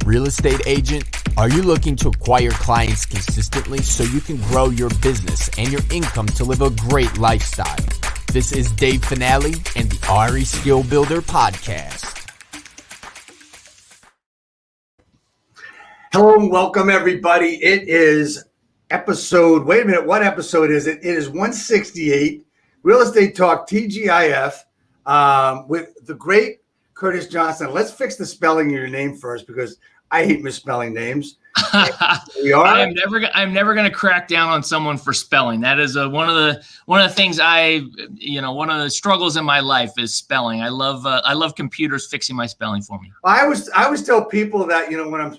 Real estate agent, are you looking to acquire clients consistently so you can grow your business and your income to live a great lifestyle? This is Dave Finale and the RE Skill Builder Podcast. Hello and welcome, everybody. It is episode, wait a minute, what episode is it? It is 168, Real Estate Talk TGIF, with the great Curtis Johnson. Let's fix the spelling of your name first because I hate misspelling names. I'm never going to crack down on someone for spelling. That is one of the things one of the struggles in my life is spelling. I love computers fixing my spelling for me. I always tell people that,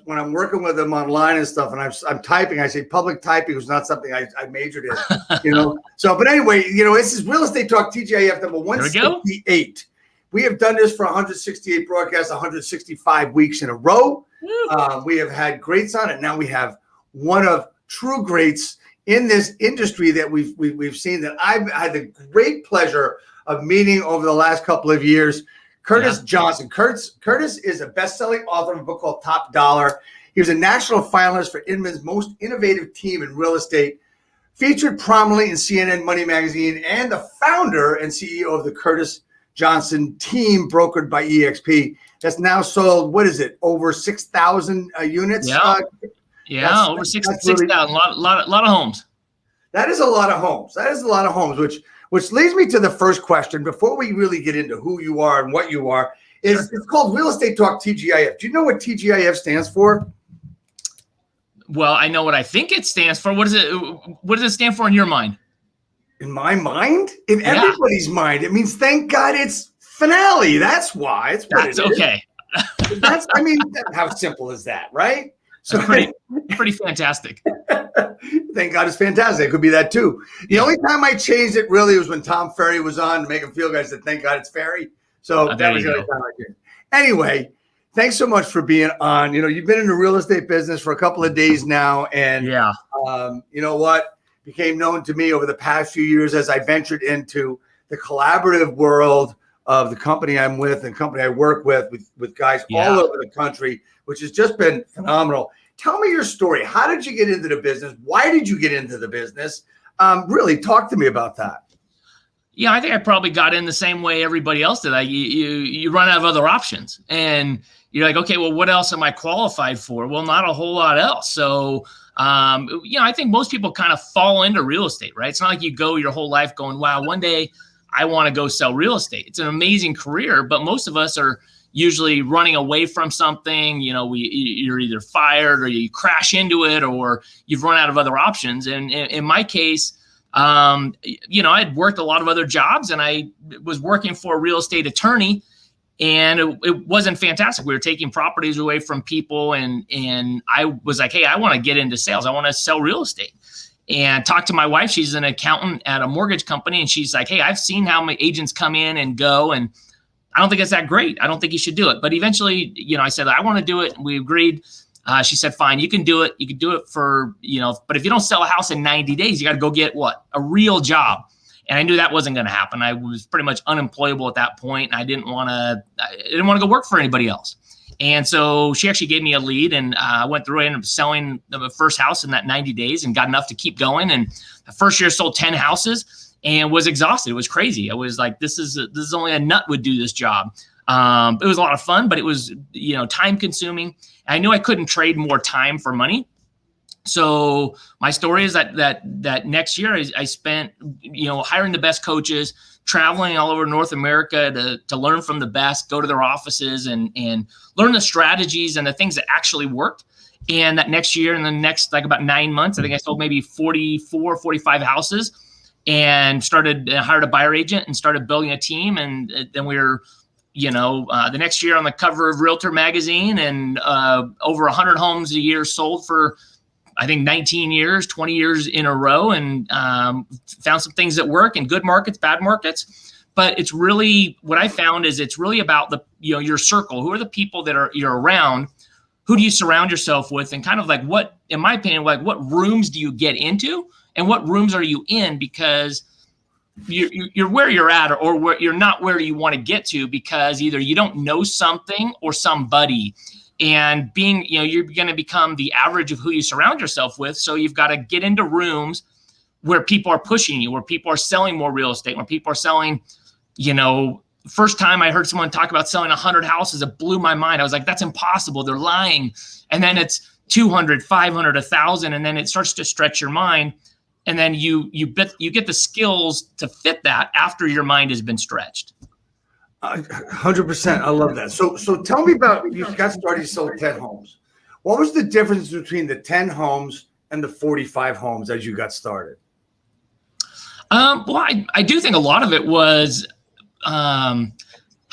when I'm working with them online and stuff, and I'm typing, I say public typing was not something I majored in, So, but anyway, this is Real Estate Talk TGIF number 168. We have done this for 168 broadcasts, 165 weeks in a row. We have had greats on it. Now we have one of true greats in this industry that we've seen, that I've had the great pleasure of meeting over the last couple of years. Curtis Johnson. Curtis is a best-selling author of a book called Top Dollar. He was a national finalist for Inman's Most Innovative Team in Real Estate, featured prominently in CNN Money Magazine, and the founder and CEO of the Curtis Johnson team, brokered by EXP. That's now sold, what is it, over 6,000 units? Over 6,000. A lot of homes. That is a lot of homes. Which leads me to the first question before we really get into who you are and what you are. It's called Real Estate Talk TGIF. Do you know what TGIF stands for? Well, I know what I think it stands for. What does it stand for in your mind? In my mind? In everybody's mind. It means thank God it's finale. That's why. That's okay. How simple is that, right? So pretty fantastic. Thank God it's fantastic. It could be that too. The only time I changed it really was when Tom Ferry was on to make him feel good. I said, thank God it's Ferry. So that was the only time I did. Anyway, thanks so much for being on. You've been in the real estate business for a couple of days now. And you know what? Became known to me over the past few years as I ventured into the collaborative world of the company I'm with and company I work with guys all over the country, which has just been phenomenal. Tell me your story. How did you get into the business? Why did you get into the business? Really talk to me about that. Yeah, I think I probably got in the same way everybody else did. You run out of other options and you're like, okay, well, what else am I qualified for? Well, not a whole lot else. So, I think most people kind of fall into real estate, right? It's not like you go your whole life going, wow, one day I want to go sell real estate. It's an amazing career, but most of us are usually running away from something. You're either fired or you crash into it or you've run out of other options. And in my case, I'd worked a lot of other jobs and I was working for a real estate attorney. And it wasn't fantastic. We were taking properties away from people. And I was like, hey, I want to get into sales. I want to sell real estate. And talked to my wife. She's an accountant at a mortgage company. And she's like, hey, I've seen how my agents come in and go. And I don't think it's that great. I don't think you should do it. But eventually, I said, I want to do it. And we agreed. She said, fine, you can do it. You can do it for, but if you don't sell a house in 90 days, you got to go get a real job. And I knew that wasn't going to happen. I was pretty much unemployable at that point, and I didn't want to go work for anybody else. And so she actually gave me a lead, and I went through it and ended up selling the first house in that 90 days and got enough to keep going. And the first year sold 10 houses and was exhausted. It was crazy. I was like, this is only a nut would do this job. It was a lot of fun, but it was, time consuming. I knew I couldn't trade more time for money. So my story is that next year I spent, hiring the best coaches, traveling all over North America to learn from the best, go to their offices and learn the strategies and the things that actually worked. And that next year, in the next about 9 months, I think I sold maybe 45 houses and hired a buyer agent and started building a team. And then we were, the next year on the cover of Realtor magazine and over 100 homes a year sold for, I think 19 years, 20 years in a row, and found some things that work in good markets, bad markets. But it's really, what I found is it's really about your circle. Who are the people that you're around? Who do you surround yourself with? And kind of like what, in my opinion, like what rooms do you get into and what rooms are you in? Because you're where you're at or where you're not where you want to get to because either you don't know something or somebody. and being, you're going to become the average of who you surround yourself with. So you've got to get into rooms where people are pushing you, where people are selling more real estate, where people are selling, first time I heard someone talk about selling 100 houses, it blew my mind. I was like, that's impossible. They're lying. And then it's 200, 500, 1,000. And then it starts to stretch your mind. And then you get the skills to fit that after your mind has been stretched. 100%. I love that. So tell me about, you got started, you sold 10 homes. What was the difference between the 10 homes and the 45 homes as you got started? Well, I do think a lot of it was how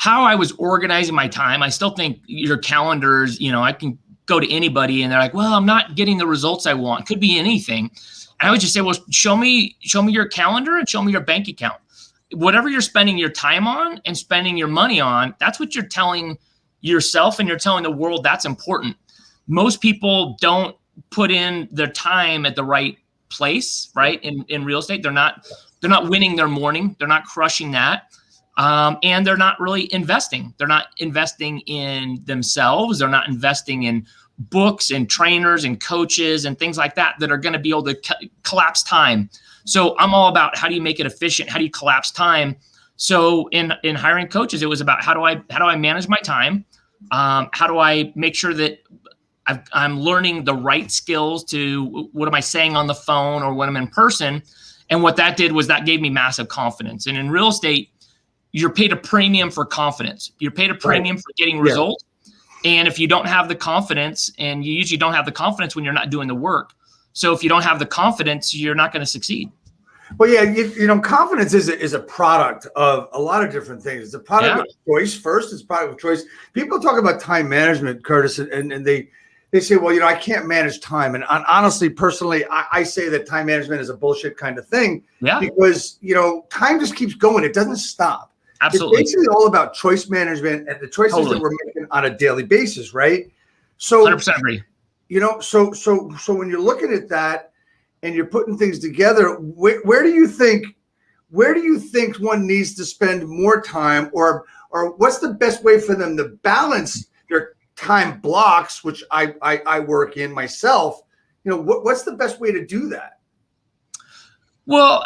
I was organizing my time. I still think your calendars, I can go to anybody and they're like, well, I'm not getting the results I want. Could be anything. And I would just say, well, show me your calendar and show me your bank account. Whatever you're spending your time on and spending your money on, that's what you're telling yourself and you're telling the world that's important. Most people don't put in their time at the right place, right? In real estate, they're not winning their morning. They're not crushing that. And they're not really investing. They're not investing in themselves. They're not investing in books and trainers and coaches and things like that are going to be able to collapse time. So I'm all about how do you make it efficient? How do you collapse time? So in hiring coaches, it was about how do I manage my time? How do I make sure that I'm learning the right skills to what am I saying on the phone or when I'm in person? And what that did was that gave me massive confidence. And in real estate, you're paid a premium for confidence. You're paid a premium for getting results. And if you don't have the confidence, and you usually don't have the confidence when you're not doing the work. So if you don't have the confidence, you're not going to succeed. Well, yeah, confidence is a product of a lot of different things. It's a product of choice first. It's a product of choice. People talk about time management, Curtis, and they say, well, I can't manage time. And honestly, personally, I say that time management is a bullshit kind of thing. Yeah. Because, time just keeps going. It doesn't stop. Absolutely. It's basically all about choice management and the choices that we're making on a daily basis, right? So 100% agree. So when you're looking at that and you're putting things together, where do you think one needs to spend more time, or what's the best way for them to balance their time blocks, which I work in myself? What's the best way to do that? Well,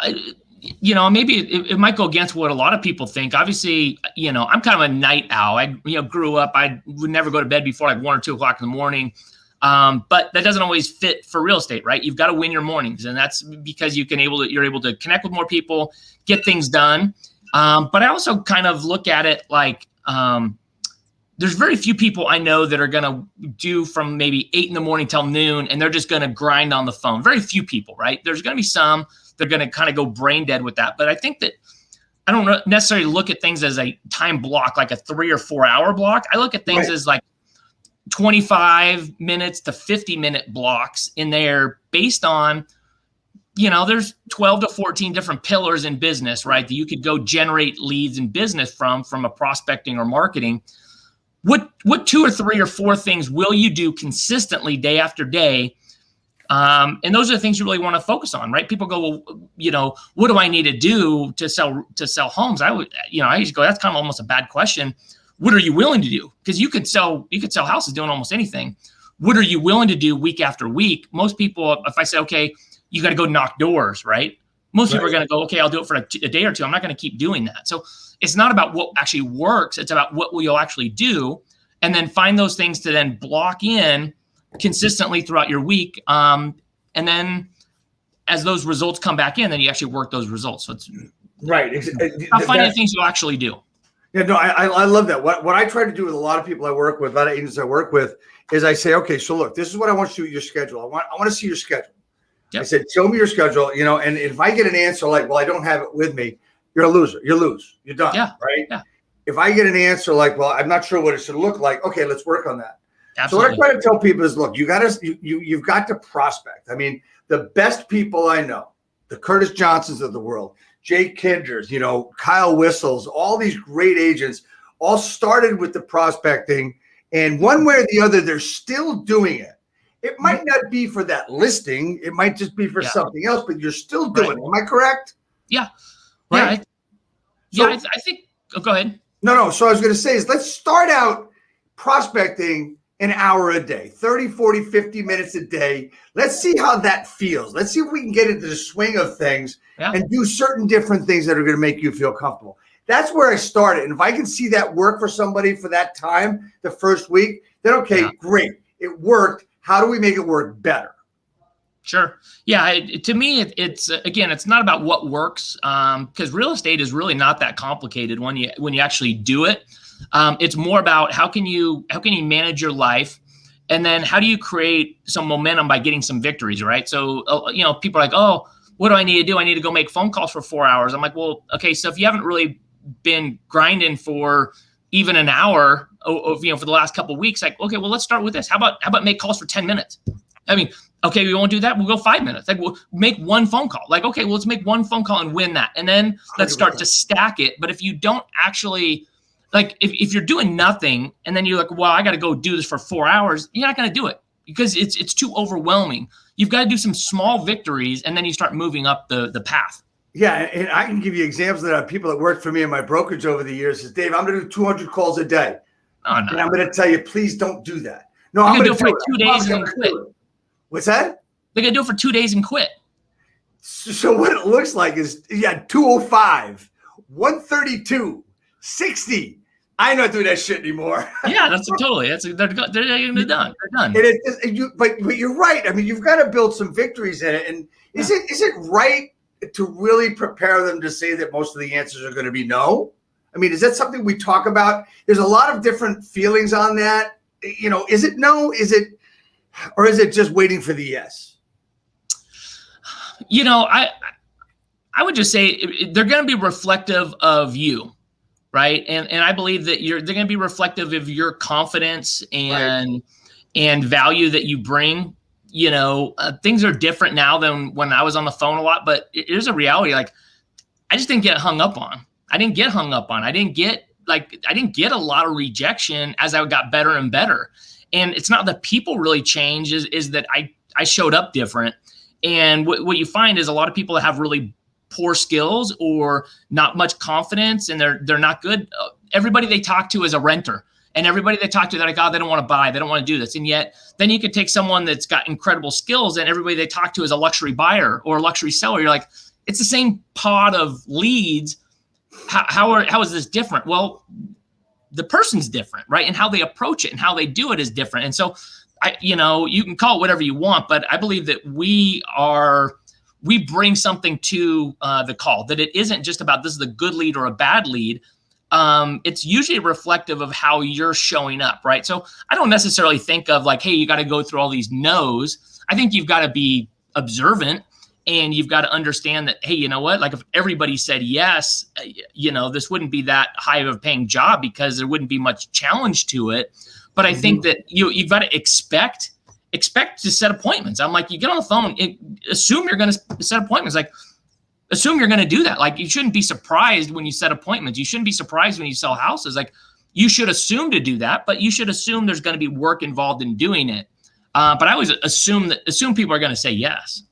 maybe it might go against what a lot of people think. Obviously, I'm kind of a night owl. I grew up, I would never go to bed before like 1 or 2 o'clock in the morning. But that doesn't always fit for real estate, right? You've got to win your mornings, and that's because you're able to connect with more people, get things done. But I also kind of look at it like there's very few people I know that are going to do from maybe 8 in the morning till noon, and they're just going to grind on the phone. Very few people, right? There's going to be some that are going to kind of go brain dead with that. But I think that I don't necessarily look at things as a time block, like a 3 or 4 hour block. I look at things as like 25 minutes to 50-minute blocks in there based on, there's 12 to 14 different pillars in business, right? That you could go generate leads in business from a prospecting or marketing. What 2 or 3 or 4 things will you do consistently day after day? And those are the things you really want to focus on, right? People go, well, what do I need to do to sell homes? I used to go, that's kind of almost a bad question. What are you willing to do? Because you could sell houses doing almost anything. What are you willing to do week after week? Most people, if I say, okay, you got to go knock doors, right? Most people are going to go, okay, I'll do it for a day or two. I'm not going to keep doing that. So it's not about what actually works. It's about what you'll actually do, and then find those things to then block in consistently throughout your week. And then as those results come back in, then you actually work those results. So it's about finding things you'll actually do. Yeah, no, I love that. What I try to do with a lot of people I work with, a lot of agents I work with, is I say, okay, so look, this is what I want you to do with your schedule. I want to see your schedule. Yep. I said, show me your schedule, and if I get an answer like, well, I don't have it with me, you're a loser. You lose. You're done. Yeah. Right? Yeah. If I get an answer like, well, I'm not sure what it should look like, okay, let's work on that. Absolutely. So what I try to tell people is, look, you've got to prospect. I mean, the best people I know, the Curtis Johnsons of the world, Jake Kinders, Kyle Whistles, all these great agents all started with the prospecting, and one way or the other, they're still doing it. It might not be for that listing. It might just be for something else, but you're still doing it. Am I correct? Yeah. Right. Yeah. I think, go ahead. No. So I was going to say is let's start out prospecting an hour a day, 30, 40, 50 minutes a day. Let's see how that feels. Let's see if we can get into the swing of things and do certain different things that are going to make you feel comfortable. That's where I started. And if I can see that work for somebody for that time, the first week, then okay, great. It worked. How do we make it work better? Sure. Yeah. To me, it's again, it's not about what works, because real estate is really not that complicated when you actually do it. It's more about how can you manage your life, and then how do you create some momentum by getting some victories, right? So people are like, oh, what do I need to do? I need to go make phone calls for 4 hours. I'm like, well, okay, so if you haven't really been grinding for even an hour for the last couple of weeks, like, okay, well, let's start with this. How about make calls for 10 minutes? I mean, okay, we won't do that. We'll go 5 minutes. Like, we'll make one phone call. Like, okay, well, let's make one phone call and win that. And then let's start to stack it. But if you don't actually, like, if you're doing nothing and then you're like, well, I got to go do this for 4 hours, you're not going to do it because it's too overwhelming. You've got to do some small victories, and then you start moving up the path. Yeah, and I can give you examples of people that worked for me in my brokerage over the years. Says, Dave, I'm going to do 200 calls a day. Oh, no. And I'm going to tell you, please don't do that. No, I'm going to do it for 2 days and quit. What's that? They're going to do it for 2 days and quit. So what it looks like is, 205, 132, 60. I'm not doing that shit anymore. Yeah, they're done. They're done. But you're right. I mean, you've got to build some victories in it. And is it right to really prepare them to say that most of the answers are going to be no? I mean, is that something we talk about? There's a lot of different feelings on that. Is it no? Or is it just waiting for the yes? I would just say they're going to be reflective of you. Right. And I believe that they're going to be reflective of your confidence and value that you bring. Things are different now than when I was on the phone a lot, but there's a reality. Like, I just didn't get hung up on. I didn't get a lot of rejection as I got better and better. And it's not that people really change, is that I showed up different. And what you find is a lot of people that have really poor skills or not much confidence, and they're not good. Everybody they talk to is a renter, and everybody they talk to, they're like, oh, they don't want to buy, they don't want to do this. And yet then you could take someone that's got incredible skills, and everybody they talk to is a luxury buyer or a luxury seller. You're like, it's the same pot of leads. How is this different? Well, the person's different, right? And how they approach it and how they do it is different. And so you can call it whatever you want, but I believe that we bring something to the call, that it isn't just about this is a good lead or a bad lead. It's usually reflective of how you're showing up, right? So I don't necessarily think of like, hey, you got to go through all these no's. I think you've got to be observant, and you've got to understand that, hey, you know what? Like, if everybody said yes, this wouldn't be that high of a paying job because there wouldn't be much challenge to it. But I think that you've got to expect to set appointments. I'm like, you get on the phone, assume you're going to set appointments. Like, assume you're going to do that. Like, you shouldn't be surprised when you set appointments. You shouldn't be surprised when you sell houses. Like, you should assume to do that, but you should assume there's going to be work involved in doing it. But I always assume people are going to say yes.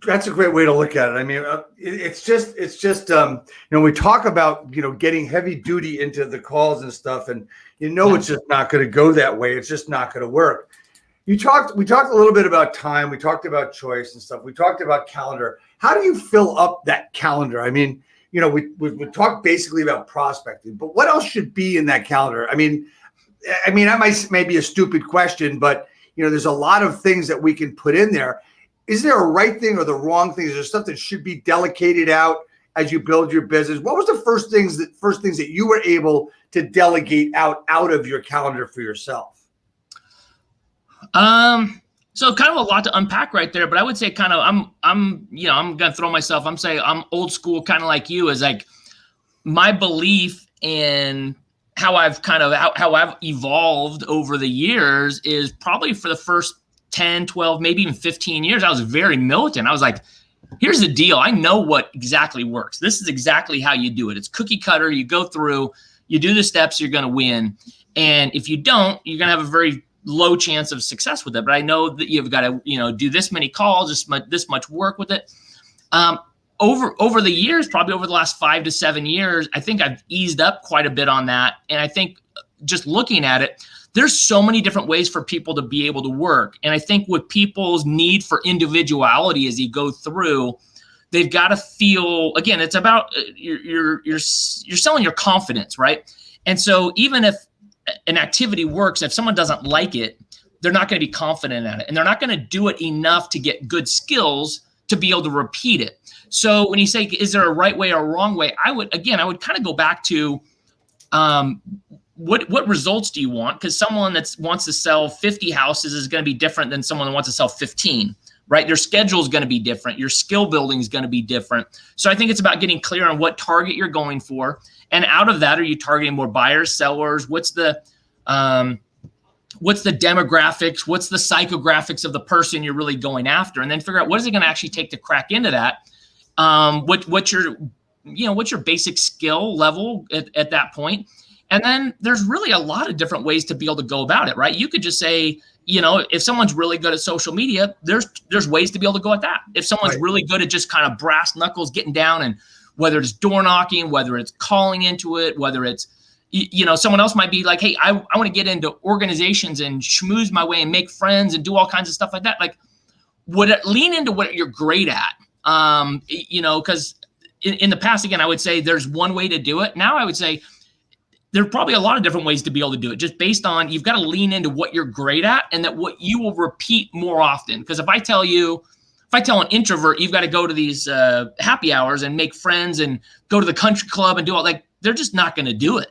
That's a great way to look at it. I mean, it's just we talk about, getting heavy duty into the calls and stuff, and it's just not going to go that way. It's just not going to work. We talked a little bit about time. We talked about choice and stuff. We talked about calendar. How do you fill up that calendar? I mean, we talked basically about prospecting, but what else should be in that calendar? I mean, that may be a stupid question, but there's a lot of things that we can put in there. Is there a right thing or the wrong thing? Is there stuff that should be delegated out as you build your business? What was the first things that you were able to delegate out of your calendar for yourself? So kind of a lot to unpack right there, but I would say kind of I'm going to throw myself. I'm saying I'm old school, kind of like you, is like my belief in how I've evolved over the years is probably for the first 10, 12, maybe even 15 years, I was very militant. I was like, here's the deal. I know what exactly works. This is exactly how you do it. It's cookie cutter. You go through, you do the steps, you're going to win. And if you don't, you're going to have a very low chance of success with it. But I know that you've got to, do this many calls, this much work with it. Over the years, probably over the last 5 to 7 years, I think I've eased up quite a bit on that. And I think just looking at it, there's so many different ways for people to be able to work. And I think with people's need for individuality as you go through, they've got to feel, again, it's about you're selling your confidence, right? And so even if an activity works, if someone doesn't like it, they're not going to be confident at it, and they're not going to do it enough to get good skills to be able to repeat it. So when you say, is there a right way or a wrong way? I would kind of go back to what results do you want? Because someone that wants to sell 50 houses is going to be different than someone that wants to sell 15, right? Their schedule is going to be different. Your skill building is going to be different. So I think it's about getting clear on what target you're going for. And out of that, are you targeting more buyers, sellers? What's the demographics? What's the psychographics of the person you're really going after? And then figure out what is it going to actually take to crack into that. What's your basic skill level at that point? And then there's really a lot of different ways to be able to go about it, right? You could just say, if someone's really good at social media, there's ways to be able to go at that. If someone's really good at just kind of brass knuckles getting down, and whether it's door knocking, whether it's calling into it, whether it's, someone else might be like, hey, I want to get into organizations and schmooze my way and make friends and do all kinds of stuff like that. Like, lean into what you're great at. Because in the past, again, I would say there's one way to do it. Now I would say there's probably a lot of different ways to be able to do it, just based on, you've got to lean into what you're great at and that what you will repeat more often. Because if I tell an introvert, you've got to go to these happy hours and make friends and go to the country club and do all, like, they're just not going to do it.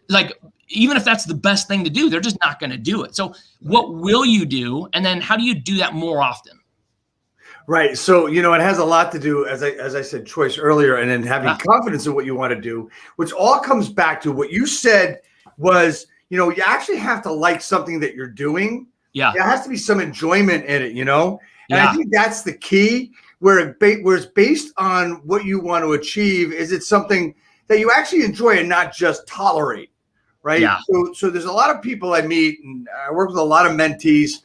Like, even if that's the best thing to do, they're just not going to do it. So what will you do? And then how do you do that more often? Right. So, it has a lot to do, as I said, choice earlier, and then having confidence in what you want to do, which all comes back to what you said was, you actually have to like something that you're doing. Yeah. There has to be some enjoyment in it, And I think that's the key, where it's based on what you want to achieve. Is it something that you actually enjoy and not just tolerate? Right. Yeah. So there's a lot of people I meet, and I work with a lot of mentees.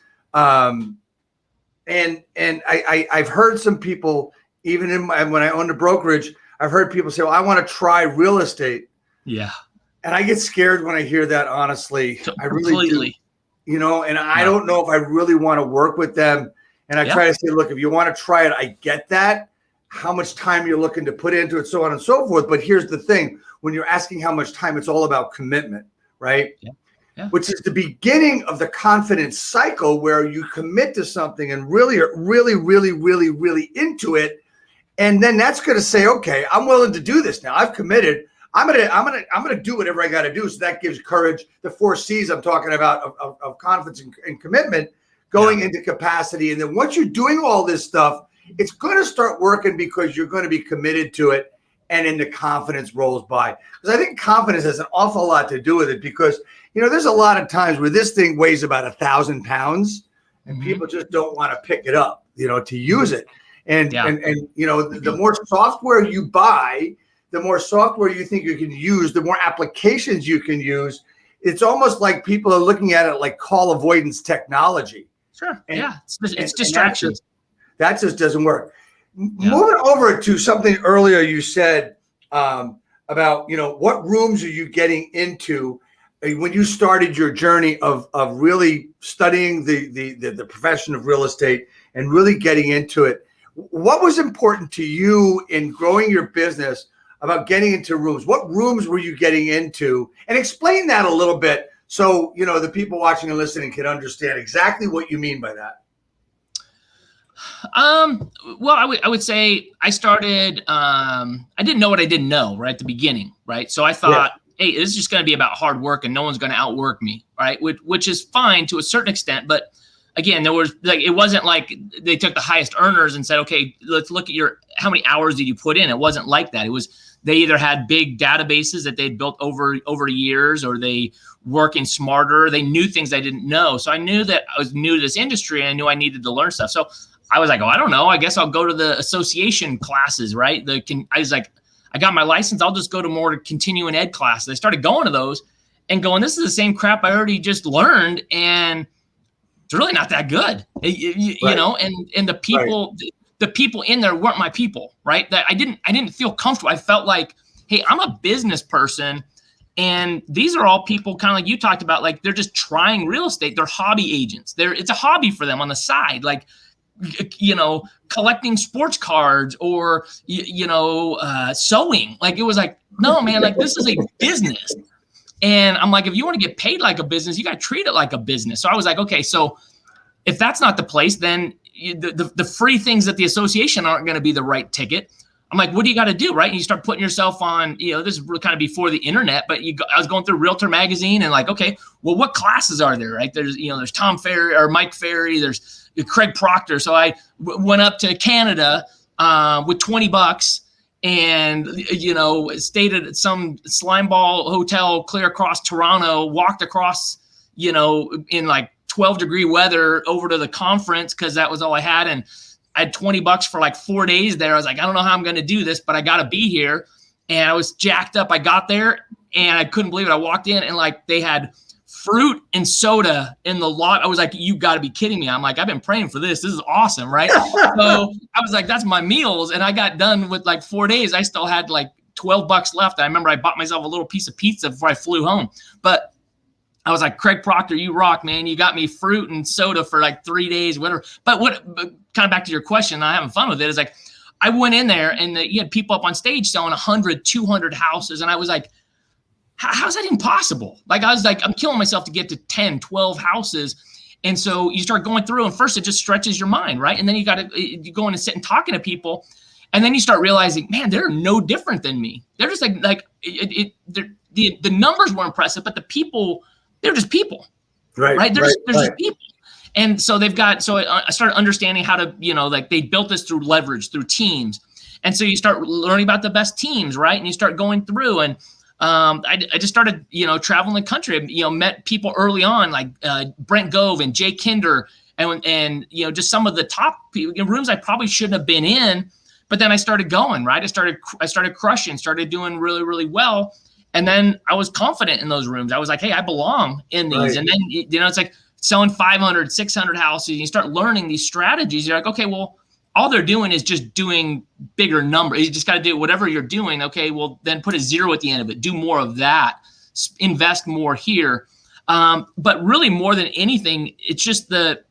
And I've heard some people, even when I owned a brokerage, I've heard people say, well, I want to try real estate. Yeah. And I get scared when I hear that, honestly. I really do. And I don't know if I really want to work with them. And I try to say, look, if you want to try it, I get that. How much time you're looking to put into it, so on and so forth. But here's the thing. When you're asking how much time, it's all about commitment, right? Yeah. Yeah. Which is the beginning of the confidence cycle, where you commit to something and really into it. And then that's going to say, okay, I'm willing to do this now. I've committed. I'm going to do whatever I got to do. So that gives courage. The 4 C's I'm talking about of confidence and commitment going into capacity. And then once you're doing all this stuff, it's going to start working because you're going to be committed to it. And then the confidence rolls by. Because I think confidence has an awful lot to do with it, because there's a lot of times where this thing weighs about 1,000 pounds and people just don't want to pick it up, to use it. And the more software you buy, the more software you think you can use, the more applications you can use. It's almost like people are looking at it like call avoidance technology. Sure. It's distractions. That just doesn't work. Yeah. Moving over to something earlier you said about, what rooms are you getting into when you started your journey of really studying the profession of real estate and really getting into it. What was important to you in growing your business about getting into rooms? What rooms were you getting into? And explain that a little bit so, the people watching and listening can understand exactly what you mean by that. Well, I would say I started, I didn't know what I didn't know right at the beginning. Right. So I thought, hey, this is just going to be about hard work and no one's going to outwork me. Right. Which is fine to a certain extent. But again, it wasn't like they took the highest earners and said, okay, let's look at how many hours did you put in? It wasn't like that. It was, they either had big databases that they'd built over years, or they working smarter. They knew things I didn't know. So I knew that I was new to this industry and I knew I needed to learn stuff. So I was like, I don't know. I guess I'll go to the association classes, right? I was like, I got my license. I'll just go to more continuing ed classes. I started going to those and going, this is the same crap I already just learned. And it's really not that good, you know, and the people, the people in there weren't my people, right? That I didn't feel comfortable. I felt like, hey, I'm a business person. And these are all people kind of like you talked about, like they're just trying real estate. They're hobby agents. It's a hobby for them on the side, like, collecting sports cards or, sewing. Like, it was like, no, man, like this is a business. And I'm like, if you want to get paid like a business, you got to treat it like a business. So I was like, okay, so if that's not the place, then the free things at the association aren't going to be the right ticket. I'm like, what do you got to do, right? And you start putting yourself on, this is kind of before the internet, but I was going through Realtor magazine and like, okay, well, what classes are there, right? There's Tom Ferry or Mike Ferry, there's Craig Proctor. So I went up to Canada with $20 and, stayed at some Slimeball hotel clear across Toronto, walked across, in like 12-degree weather over to the conference because that was all I had. And I had $20 for like 4 days there. I was like, I don't know how I'm going to do this, but I got to be here. And I was jacked up. I got there and I couldn't believe it. I walked in and like they had fruit and soda in the lot. I was like, you got to be kidding me. I'm like, I've been praying for this. This is awesome, right? So I was like, that's my meals. And I got done with like 4 days. I still had like $12 left. I remember I bought myself a little piece of pizza before I flew home. But I was like, Craig Proctor, you rock, man. You got me fruit and soda for like 3 days, whatever. But kind of back to your question, I'm having fun with it, is like, I went in there and you had people up on stage selling 100, 200 houses. And I was like, how's that even possible? Like, I was like, I'm killing myself to get to 10, 12 houses. And so you start going through and first it just stretches your mind, right? And then you go in and sit and talking to people. And then you start realizing, man, they're no different than me. They're just the numbers were impressive, but the people, they're just people, right? They're just people. And so I started understanding how to, like they built this through leverage, through teams. And so you start learning about the best teams, right? And you start going through and I just started, traveling the country, met people early on, like Brent Gove and Jay Kinder and just some of the top people in rooms I probably shouldn't have been in. But then I started going, right? I started crushing, started doing really, really well. And then I was confident in those rooms. I was like, hey, I belong in these. Right. And then, it's like selling 500, 600 houses. And you start learning these strategies. You're like, okay, well, all they're doing is just doing bigger numbers. You just got to do whatever you're doing. Okay, well, then put a zero at the end of it. Do more of that. Invest more here. But really more than anything, it's just the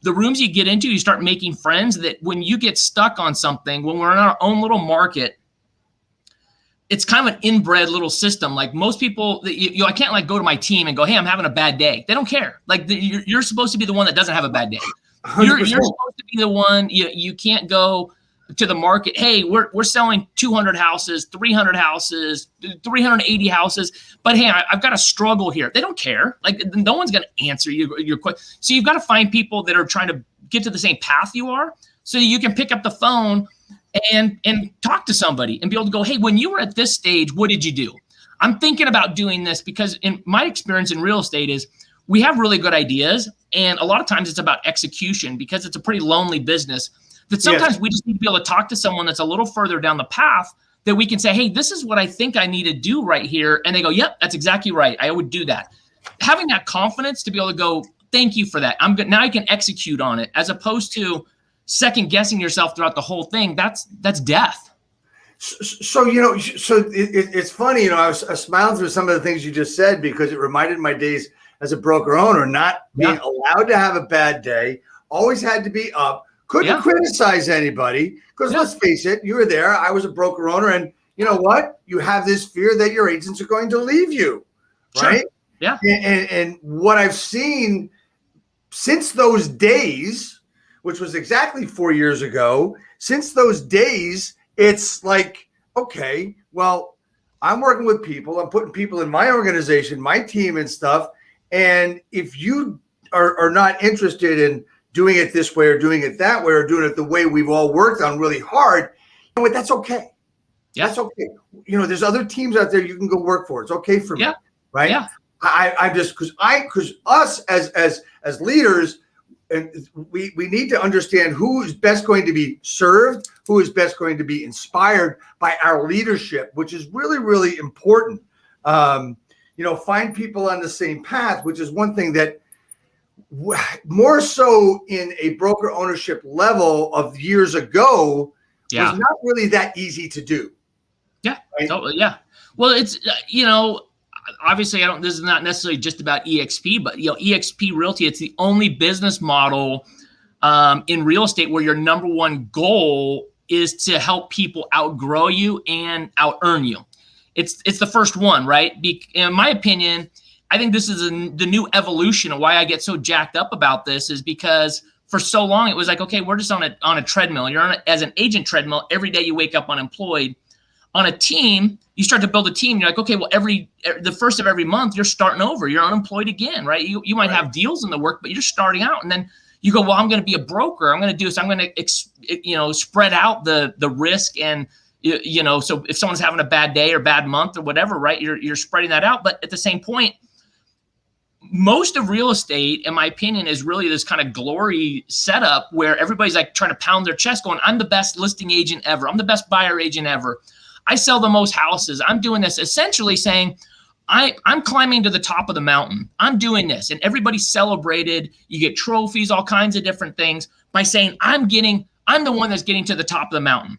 rooms you get into, you start making friends that when you get stuck on something, when we're in our own little market, it's kind of an inbred little system. Like most people, I can't like go to my team and go, hey, I'm having a bad day. They don't care. Like you're supposed to be the one that doesn't have a bad day. You're supposed to be the one. You can't go to the market. Hey, we're selling 200 houses, 300 houses, 380 houses. But hey, I've got a struggle here. They don't care. Like no one's going to answer your question. So you've got to find people that are trying to get to the same path you are, so you can pick up the phone and talk to somebody and be able to go, hey, when you were at this stage, what did you do? I'm thinking about doing this, because in my experience in real estate is we have really good ideas. And a lot of times it's about execution, because it's a pretty lonely business, that sometimes we just need to be able to talk to someone that's a little further down the path, that we can say, hey, this is what I think I need to do right here. And they go, yep, that's exactly right. I would do that. Having that confidence to be able to go, thank you for that. I'm good. Now I can execute on it, as opposed to second guessing yourself throughout the whole thing. That's death. So it's funny, I was smiling through some of the things you just said, because it reminded my days as a broker owner, not being allowed to have a bad day, always had to be up, couldn't criticize anybody, because let's face it, you were there. I was a broker owner, and you know what? You have this fear that your agents are going to leave you, right? Sure. Yeah. And what I've seen since those days, which was exactly 4 years ago, since those days, it's like, okay, well, I'm working with people. I'm putting people in my organization, my team and stuff. And if you are not interested in doing it this way or doing it that way or doing it the way we've all worked on really hard, you know what, that's okay. Yeah. That's okay. There's other teams out there you can go work for. It's okay for me. Right. Yeah. I just, because us as leaders, and we need to understand who is best going to be served, who is best going to be inspired by our leadership, which is really, really important. Find people on the same path, which is one thing that more so in a broker ownership level of years ago was not really that easy to do. Yeah, right? Totally. Yeah. Well, it's, obviously this is not necessarily just about EXP, but, EXP Realty, it's the only business model in real estate where your number one goal is to help people outgrow you and out earn you. It's the first one, right? In my opinion, I think this is the new evolution of why I get so jacked up about this, is because for so long it was like, okay, we're just on a treadmill. You're as an agent treadmill. Every day you wake up unemployed. On a team, you start to build a team. You're like, okay, well, the first of every month you're starting over. You're unemployed again, right? You might have deals in the work, but you're just starting out, and then you go, well, I'm going to be a broker. I'm going to do this. I'm going to, spread out the risk, and so if someone's having a bad day or bad month or whatever, right, you're spreading that out. But at the same point, most of real estate, in my opinion, is really this kind of glory setup where everybody's like trying to pound their chest, going, I'm the best listing agent ever. I'm the best buyer agent ever. I sell the most houses. I'm doing this, essentially saying, I'm climbing to the top of the mountain. I'm doing this. And everybody celebrated. You get trophies, all kinds of different things by saying, I'm the one that's getting to the top of the mountain.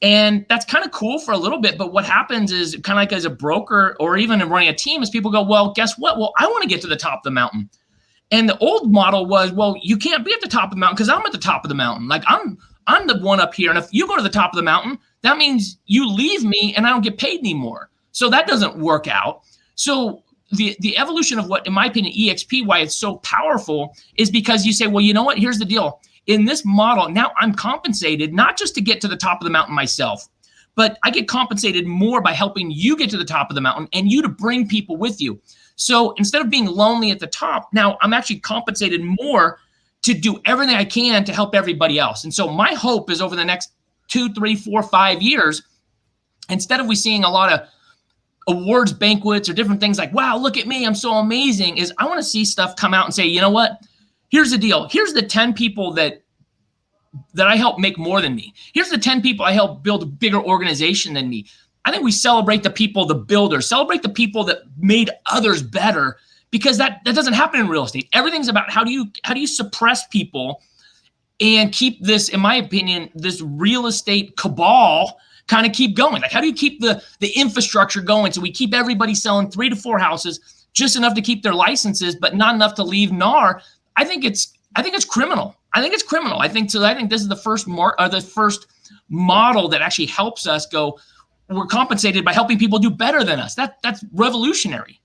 And that's kind of cool for a little bit. But what happens is, kind of like as a broker or even in running a team, is people go, well, guess what? Well, I want to get to the top of the mountain. And the old model was, well, you can't be at the top of the mountain because I'm at the top of the mountain. Like I'm the one up here. And if you go to the top of the mountain, that means you leave me and I don't get paid anymore. So that doesn't work out. So the evolution of what, in my opinion, EXP, why it's so powerful, is because you say, well, you know what? Here's the deal. In this model, now I'm compensated not just to get to the top of the mountain myself, but I get compensated more by helping you get to the top of the mountain and you to bring people with you. So instead of being lonely at the top, now I'm actually compensated more to do everything I can to help everybody else. And so my hope is over the next 2, 3, 4, 5 years, instead of we seeing a lot of awards banquets or different things like, wow, look at me, I'm so amazing, is I want to see stuff come out and say, you know what? Here's the deal. Here's the 10 people that I help make more than me. Here's the 10 people I help build a bigger organization than me. I think we celebrate the people, the builders, celebrate the people that made others better, because that doesn't happen in real estate. Everything's about how do you suppress people and keep this, in my opinion, this real estate cabal kind of keep going. Like, how do you keep the infrastructure going so we keep everybody selling 3 to 4 houses, just enough to keep their licenses, but not enough to leave NAR? I think it's criminal. I think it's criminal. I think this is the first model that actually helps us go, we're compensated by helping people do better than us. That's revolutionary.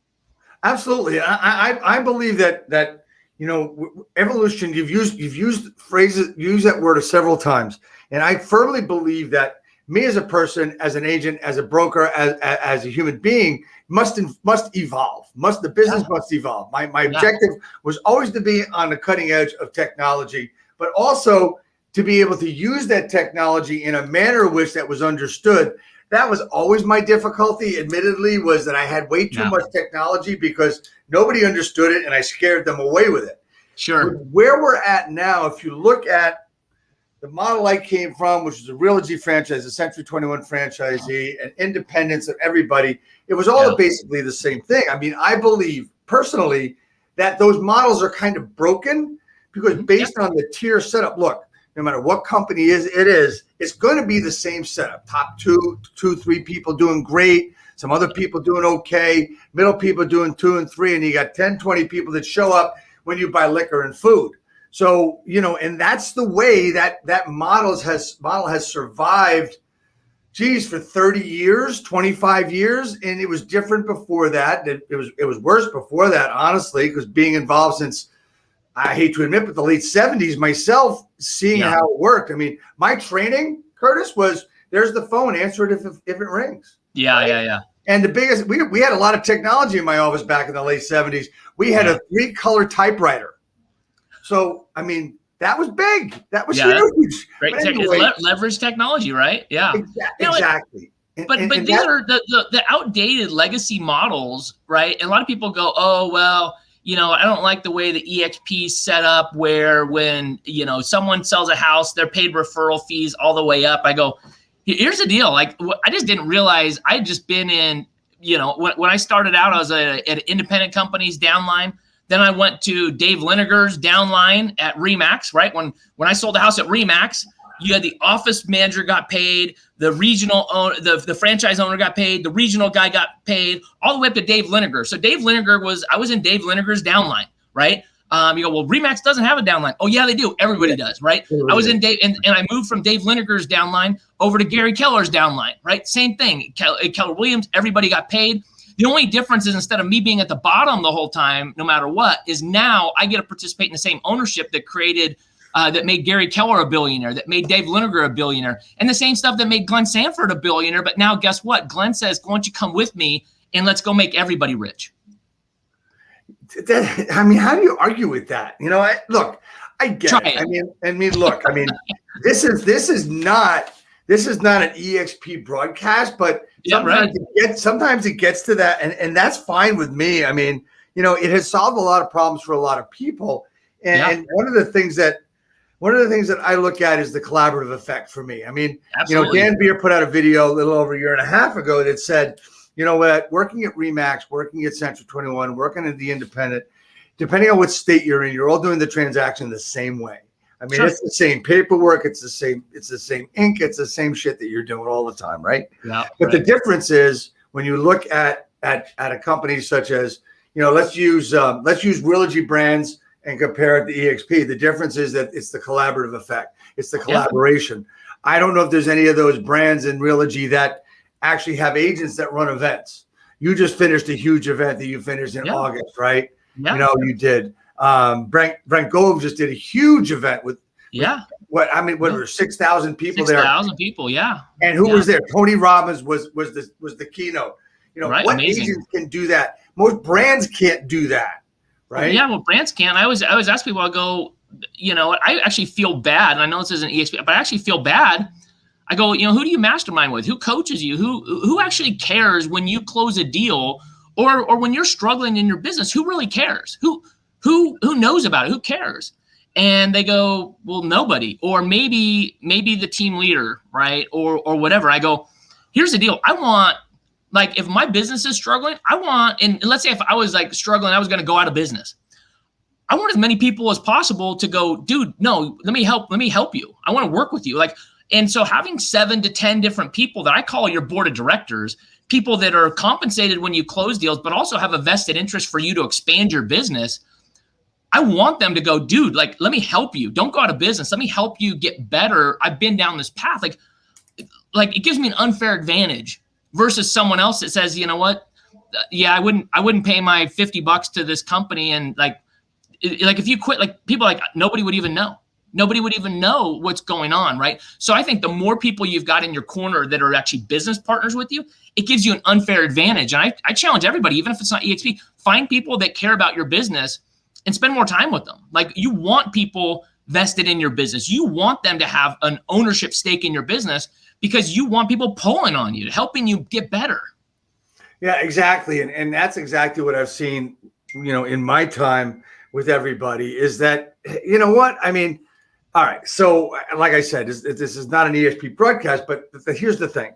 Absolutely. I believe that evolution, you've used that word several times. And I firmly believe that me as a person, as an agent, as a broker, as a human being, must evolve. The business must evolve. My objective was always to be on the cutting edge of technology, but also to be able to use that technology in a manner in which that was understood. That was always my difficulty, admittedly, was that I had way too much technology because nobody understood it and I scared them away with it. Sure. But where we're at now, if you look at the model I came from, which is a Realty franchise, a Century 21 franchisee, and independence of everybody, it was all basically the same thing. I mean, I believe personally that those models are kind of broken because based on the tier setup, look, no matter what company it is, it's going to be the same setup. Top 2, 3 people doing great, some other people doing okay, middle people doing 2 and 3, and you got 10, 20 people that show up when you buy liquor and food. So, and that's the way that model has survived, for 30 years, 25 years. And it was different before that. It was worse before that, honestly, because being involved since, I hate to admit, but the late 70s myself, seeing how it worked. I mean, my training, Curtis, was there's the phone, answer it if it rings. Yeah. And the biggest, we had a lot of technology in my office back in the late 70s. We had a 3-color typewriter. So, I mean, that was big. That was huge. Great leverage technology, right? Yeah. Exactly. But these are the outdated legacy models, right? And a lot of people go, oh, well, I don't like the way the EXP is set up where when, someone sells a house, they're paid referral fees all the way up. I go, here's the deal. Like, I just didn't realize I'd just been in, when I started out, I was at independent companies downline. Then I went to Dave Linegar's downline at Remax, right? When I sold the house at Remax, You had the office manager got paid, the regional owner, the franchise owner got paid, the regional guy got paid, all the way up to Dave Liniger. So Dave Liniger I was in Dave Liniger's downline, right? You go, well, Remax doesn't have a downline. Oh yeah, they do. Everybody does, right? I was in Dave, and I moved from Dave Liniger's downline over to Gary Keller's downline, right? Same thing. Keller Williams, everybody got paid. The only difference is instead of me being at the bottom the whole time, no matter what, is now I get to participate in the same ownership that created, that made Gary Keller a billionaire, that made Dave Liniger a billionaire, and the same stuff that made Glenn Sanford a billionaire. But now guess what? Glenn says, why don't you come with me and let's go make everybody rich. I mean, how do you argue with that? You know, I get it. I mean, look, I mean, this is not an EXP broadcast, but sometimes it gets to that, and that's fine with me. I mean, you know, it has solved a lot of problems for a lot of people, and one of the things that I look at is the collaborative effect for me. I mean, Absolutely. You know, Dan Beer put out a video a little over a year and a half ago that said, you know what, working at Remax, working at Century 21, working at the independent, depending on what state you're in, you're all doing the transaction the same way. I mean, It's the same paperwork, it's the same ink, it's the same shit that you're doing all the time, right? Yeah. But the difference is when you look at a company such as, you know, let's use Realty brands and compare it to EXP. The difference is that it's the collaborative effect. It's the collaboration. I don't know if there's any of those brands in Realty that actually have agents that run events. You just finished a huge event that you finished in August, right? Yeah. You know, you did. Brent Gove just did a huge event with what were 6,000 people there? 6,000 people, yeah. And who was there? Tony Robbins was the keynote. You know, what amazing. agents can do that? Most brands can't do that, right? Yeah, well, brands can't. I always ask people, I go, you know, I actually feel bad, and I know this isn't EXP, but I actually feel bad. I go, you know, who do you mastermind with? Who coaches you? Who actually cares when you close a deal or when you're struggling in your business? Who really cares? Who knows about it? Who cares? And they go, well, nobody, or maybe the team leader, right? Or whatever. I go, here's the deal. I want, like, if my business is struggling, and let's say if I was like struggling, I was going to go out of business. I want as many people as possible to go, dude, no, let me help you. I want to work with you. Like, and so having 7 to 10 different people that I call your board of directors, people that are compensated when you close deals, but also have a vested interest for you to expand your business. I want them to go, dude, like, let me help you. Don't go out of business. Let me help you get better. I've been down this path. Like it gives me an unfair advantage versus someone else that says, you know what? Yeah, I wouldn't pay my $50 to this company. And like if you quit, like people like nobody would even know. Nobody would even know what's going on, right? So I think the more people you've got in your corner that are actually business partners with you, it gives you an unfair advantage. And I challenge everybody, even if it's not EXP, find people that care about your business and spend more time with them. Like you want people vested in your business. You want them to have an ownership stake in your business because you want people pulling on you, helping you get better. Yeah, exactly. And that's exactly what I've seen, you know, in my time with everybody is that, you know what? I mean, all right. So like I said, this is not an EXP broadcast, but here's the thing.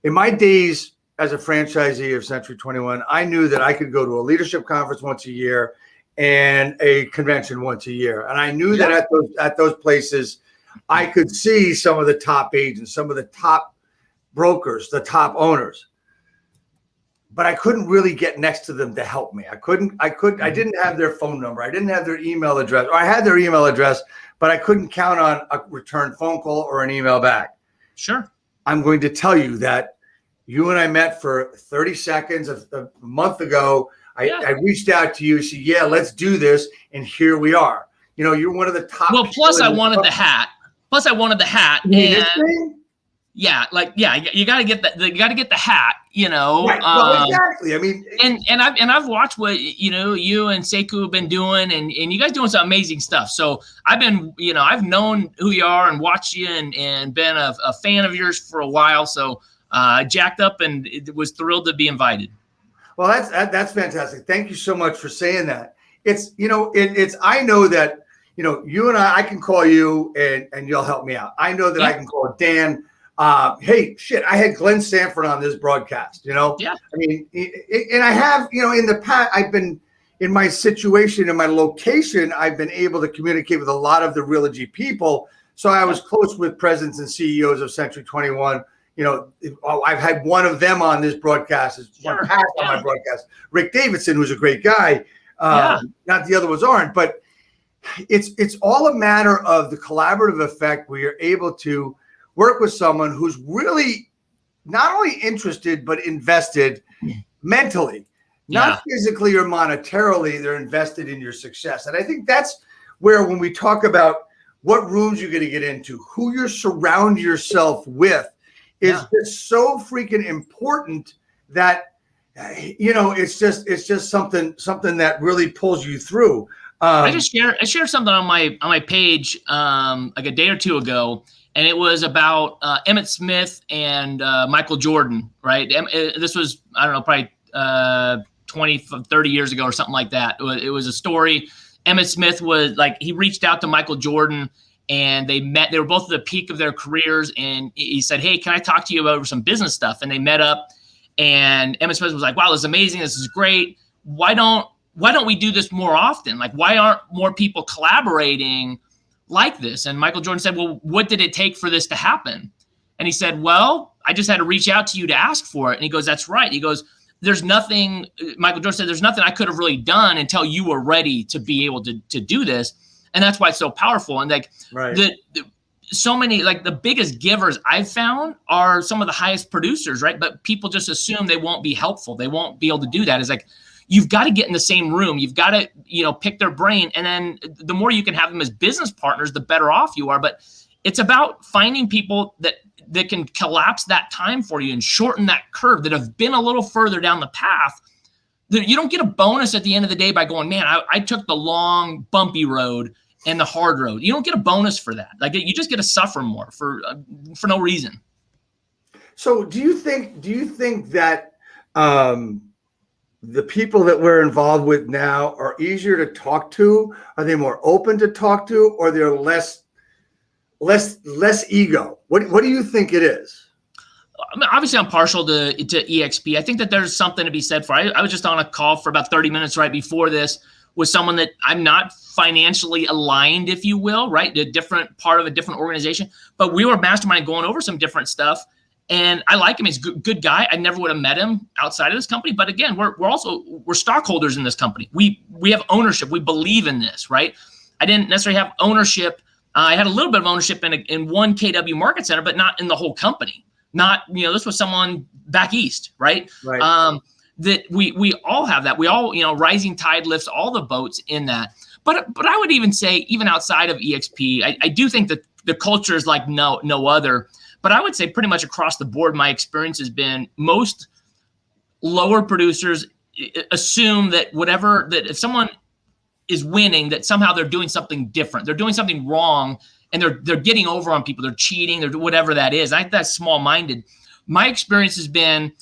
In my days as a franchisee of Century 21, I knew that I could go to a leadership conference once a year and a convention once a year. And I knew that at those places, I could see some of the top agents, some of the top brokers, the top owners. But I couldn't really get next to them to help me. I didn't have their phone number. I didn't have their email address, or I had their email address, but I couldn't count on a return phone call or an email back. Sure. I'm going to tell you that you and I met for 30 seconds a month ago. I reached out to you, said, yeah, let's do this. And here we are. You know, you're one of the top. Well, plus I wanted the hat. And you got to get that. You got to get the hat, you know. Right. Well, exactly. I mean, and I've watched what, you know, you and Sekou have been doing, and you guys doing some amazing stuff. So I've known who you are and watched you and been a fan of yours for a while. So jacked up and was thrilled to be invited. Well, that's fantastic. Thank you so much for saying that. It's, you know, it's I know that, you know, you and I can call you and you'll help me out. I know that I can call Dan. Hey, shit, I had Glenn Sanford on this broadcast, you know? Yeah. I mean, and I have, you know, in the past, I've been in my situation, in my location, I've been able to communicate with a lot of the Realty people. So I was close with presidents and CEOs of Century 21. You know, I've had one of them on this broadcast, one past on my broadcast, Rick Davidson, who's a great guy. Not the other ones aren't, but it's all a matter of the collaborative effect where you're able to work with someone who's really not only interested, but invested mentally, not physically or monetarily. They're invested in your success. And I think that's where, when we talk about what rooms you're going to get into, who you surround yourself with, is just so freaking important that, you know, it's just something that really pulls you through. I shared something on my page like a day or two ago, and it was about Emmitt Smith and Michael Jordan, right? This was, I don't know, probably 20, 30 years ago or something like that. It was a story. Emmitt Smith was like, he reached out to Michael Jordan, and they met. They were both at the peak of their careers, and he said, "Hey, can I talk to you about some business stuff?" And they met up, and Emmitt Smith was like, "Wow, this is amazing. This is great. Why don't we do this more often? Like, why aren't more people collaborating like this?" And Michael Jordan said, "Well, what did it take for this to happen?" And he said, "Well, I just had to reach out to you to ask for it." And he goes, "That's right." He goes, "There's nothing," Michael Jordan said, "there's nothing I could have really done until you were ready to be able to do this." And that's why it's so powerful. And like so many, like the biggest givers I've found are some of the highest producers, right? But people just assume they won't be helpful. They won't be able to do that. It's like, you've got to get in the same room. You've got to, you know, pick their brain. And then the more you can have them as business partners, the better off you are. But it's about finding people that can collapse that time for you and shorten that curve, that have been a little further down the path. You don't get a bonus at the end of the day by going, "Man, I took the long, bumpy road and the hard road." You don't get a bonus for that. Like, you just get to suffer more for no reason. So do you think that the people that we're involved with now are easier to talk to? Are they more open to talk to, or they're less ego? What do you think it is? I mean, obviously, I'm partial to EXP. I think that there's something to be said for. I was just on a call for about 30 minutes right before this with someone that I'm not financially aligned, if you will, right? A different part of a different organization. But we were masterminding, going over some different stuff. And I like him. He's a good guy. I never would have met him outside of this company. But again, we're stockholders in this company. We have ownership. We believe in this, right? I didn't necessarily have ownership. I had a little bit of ownership in one KW market center, but not in the whole company. Not, you know, this was someone back east, right? That we all have that. We all, you know, rising tide lifts all the boats in that. But I would even say, even outside of EXP, I do think that the culture is like no other. But I would say pretty much across the board, my experience has been most lower producers assume that that if someone is winning, that somehow they're doing something different. They're doing something wrong, and they're getting over on people. They're cheating. They're whatever that is. I think that's small-minded. My experience has been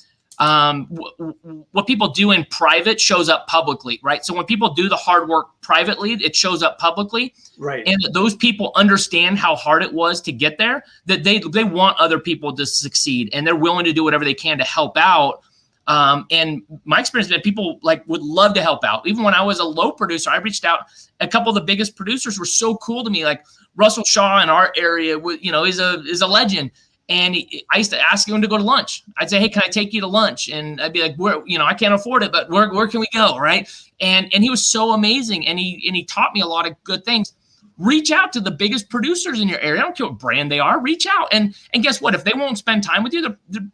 what people do in private shows up publicly, right? So when people do the hard work privately, it shows up publicly, right? And those people understand how hard it was to get there, that they want other people to succeed, and they're willing to do whatever they can to help out. And my experience has been people like would love to help out. Even when I was a low producer, I reached out. A couple of the biggest producers were so cool to me, like Russell Shaw in our area, you know, is a legend. And I used to ask him to go to lunch. I'd say, "Hey, can I take you to lunch?" And I'd be like, "Where? You know, I can't afford it, but where can we go?" Right? And he was so amazing, and he taught me a lot of good things. Reach out to the biggest producers in your area. I don't care what brand they are. Reach out, and guess what? If they won't spend time with you, they're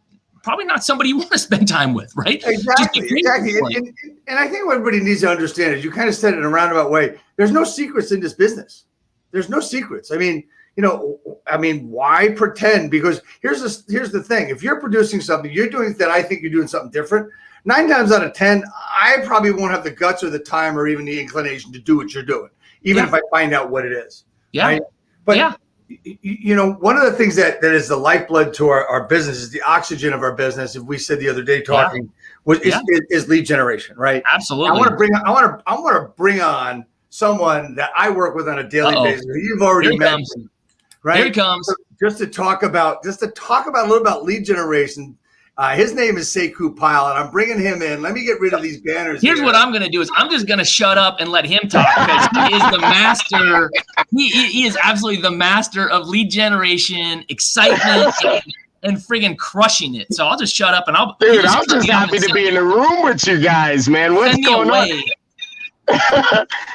probably not somebody you want to spend time with, right? Exactly. And I think what everybody needs to understand is, you kind of said it in a roundabout way, there's no secrets in this business. There's no secrets. I mean, why pretend? Because here's the thing. If you're producing something, you're doing that, I think you're doing something different. 9 times out of 10, I probably won't have the guts or the time or even the inclination to do what you're doing, even if I find out what it is. Yeah. Right? But you know, one of the things that is the lifeblood to our business, is the oxygen of our business. If we said the other day talking is lead generation, right? Absolutely. I want to bring on someone that I work with on a daily basis. You've already mentioned. Right. Here he comes. So just to talk about a little about lead generation His name is Sekou Pyle, and I'm bringing him in. Let me get rid of these banners. Here's what I'm going to do is I'm just going to shut up and let him talk because he is the master. He is absolutely the master of lead generation, excitement, and friggin' crushing it. So I'll just shut up and I'll. Dude, I'm just happy to be in the room with you guys, man. What's going on?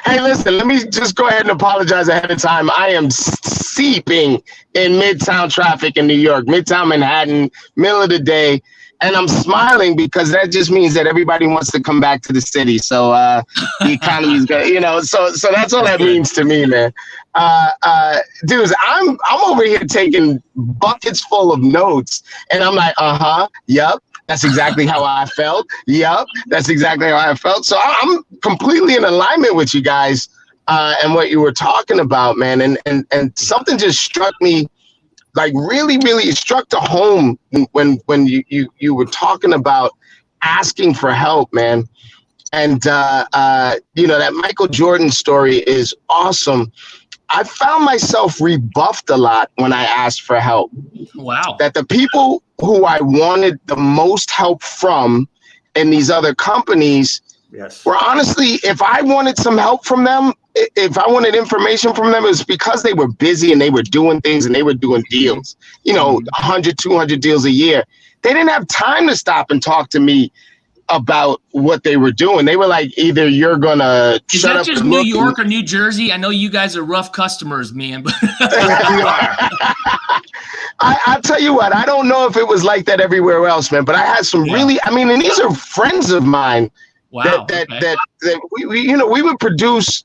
Hey, listen, let me just go ahead and apologize ahead of time. I am seeping in Midtown traffic in New York, Midtown Manhattan, middle of the day. And I'm smiling because that just means that everybody wants to come back to the city. So the economy's good, you know, so that's all that means to me, man. Dudes, I'm over here taking buckets full of notes and I'm like, yep. That's exactly how I felt. Yep, that's exactly how I felt. So I'm completely in alignment with you guys and what you were talking about, man. And something just struck me, like really, it struck to home when you were talking about asking for help, man. And you know, that Michael Jordan story is awesome. I found myself rebuffed a lot when I asked for help. Wow. That the people who I wanted the most help from in these other companies were honestly, if I wanted some help from them, if I wanted information from them, it was because they were busy and they were doing things and they were doing deals, you know, 100, 200 deals a year. They didn't have time to stop and talk to me about what they were doing. They were like, either you're gonna is shut that up just New York or New Jersey? I know you guys are rough customers, man. But I'll tell you what, I don't know if it was like that everywhere else, man, but I had some really, I mean, and these are friends of mine. Wow. That we you know, we would produce.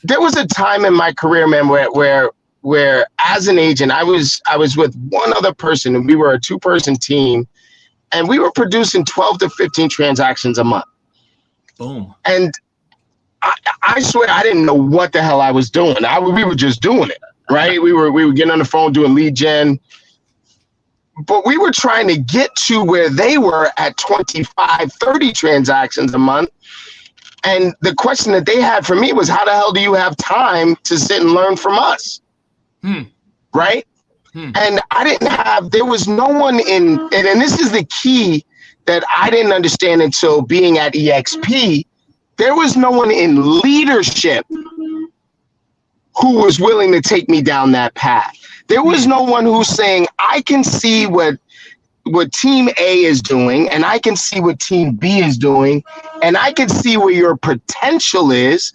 There was a time in my career, man, where as an agent, I was with one other person and we were a 2-person team. And we were producing 12 to 15 transactions a month. Boom. And I swear I didn't know what the hell I was doing. We were just doing it, right? We were getting on the phone doing lead gen. But we were trying to get to where they were at 25, 30 transactions a month. And the question that they had for me was, how the hell do you have time to sit and learn from us? Right? And I didn't have, there was no one in, and this is the key that I didn't understand until being at EXP, there was no one in leadership who was willing to take me down that path. There was no one who's saying, I can see what team A is doing, and I can see what team B is doing, and I can see where your potential is.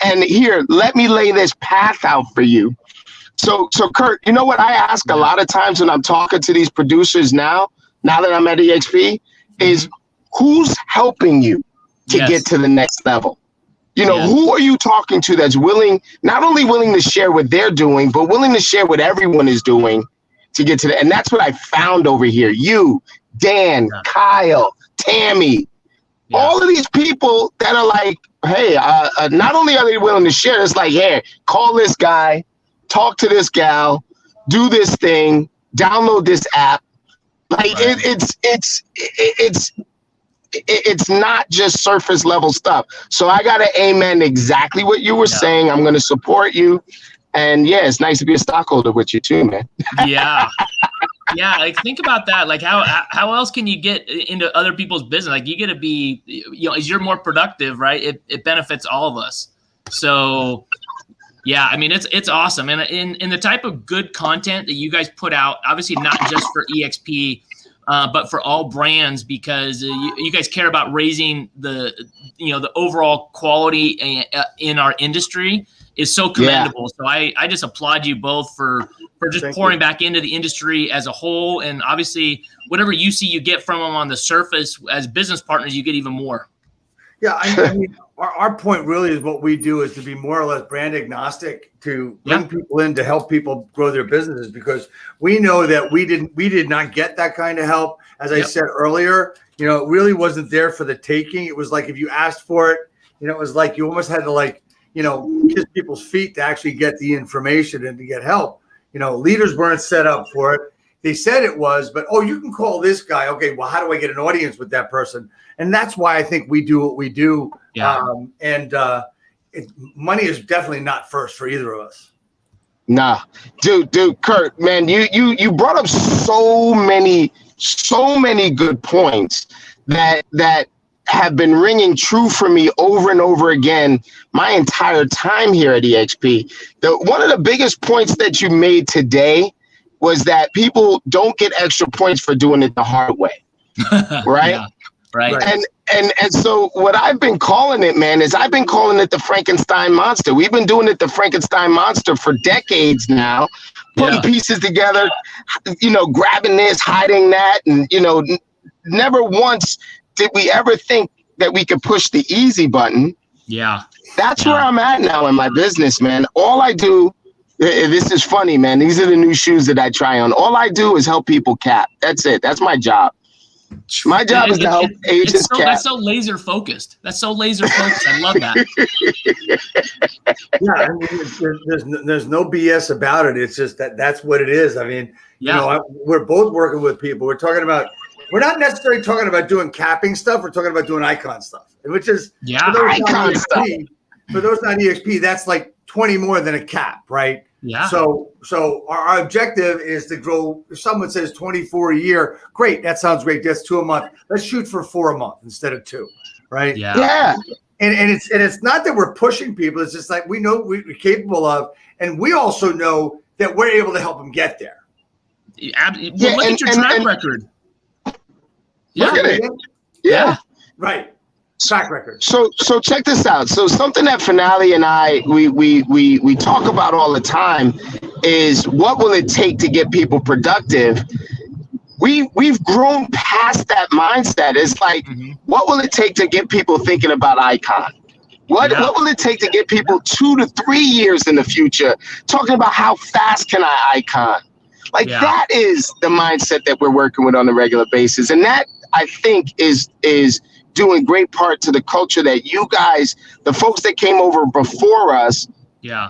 And here, let me lay this path out for you. So Kurt, you know what I ask a lot of times when I'm talking to these producers now that I'm at EXP is who's helping you to get to the next level? You know, who are you talking to that's willing, not only willing to share what they're doing, but willing to share what everyone is doing to get to and that's what I found over here. You, Dan, Kyle, Tammy, all of these people that are like, hey, not only are they willing to share, it's like, hey, call this guy, talk to this gal, do this thing, download this app. Like it's not just surface level stuff. So I got to amen exactly what you were saying. I'm going to support you. And yeah, it's nice to be a stockholder with you too, man. Yeah. Like think about that. Like how else can you get into other people's business? Like you got to be, you know, as you're more productive, right? It benefits all of us. So yeah, I mean, it's awesome. And in the type of good content that you guys put out, obviously not just for EXP, but for all brands, because you guys care about raising the overall quality in our industry is so commendable. So I just applaud you both for just pouring back into the industry as a whole. And obviously whatever you see you get from them on the surface as business partners, you get even more. Yeah, I mean, our point really is what we do is to be more or less brand agnostic, to bring people in to help people grow their businesses, because we know that we did not get that kind of help. As I said earlier, you know, it really wasn't there for the taking. It was like if you asked for it, you know, it was like you almost had to, like, you know, kiss people's feet to actually get the information and to get help. You know, leaders weren't set up for it. They said it was, but, oh, you can call this guy. Okay, well, how do I get an audience with that person? And that's why I think we do what we do. Yeah. Money is definitely not first for either of us. Nah, dude, Kurt, man, you brought up so many so many good points that have been ringing true for me over and over again my entire time here at EXP. One of the biggest points that you made today was that people don't get extra points for doing it the hard way, right? Yeah, right. And so what I've been calling it, man, is I've been calling it the Frankenstein monster. We've been doing it the Frankenstein monster for decades now, putting pieces together, grabbing this, hiding that, and, never once did we ever think that we could push the easy button. Yeah. That's where I'm at now in my business, man. All I do, this is funny, man. These are the new shoes that I try on. All I do is help people cap. That's it. That's my job. My job is to help agents cap. That's so laser focused. I love that. Yeah, I mean, there's no BS about it. It's just that's what it is. I mean, we're both working with people. We're not necessarily talking about doing capping stuff. We're talking about doing icon stuff, which is icon stuff. For those not EXP, that's like 20 more than a cap, right? Yeah. So our objective is to grow. If someone says 24 a year, great. That sounds great. That's 2 a month. Let's shoot for 4 a month instead of 2, right? Yeah. And it's not that we're pushing people. It's just like we know we're capable of, and we also know that we're able to help them get there. Look at your track record. Look at it. Yeah. Right. Track record. So check this out. So something that Finale and I we talk about all the time is what will it take to get people productive? We've grown past that mindset. It's like, what will it take to get people thinking about icon? What will it take to get people 2 to 3 years in the future talking about how fast can I icon? That is the mindset that we're working with on a regular basis. And that, I think, is doing great part to the culture that you guys, the folks that came over before us,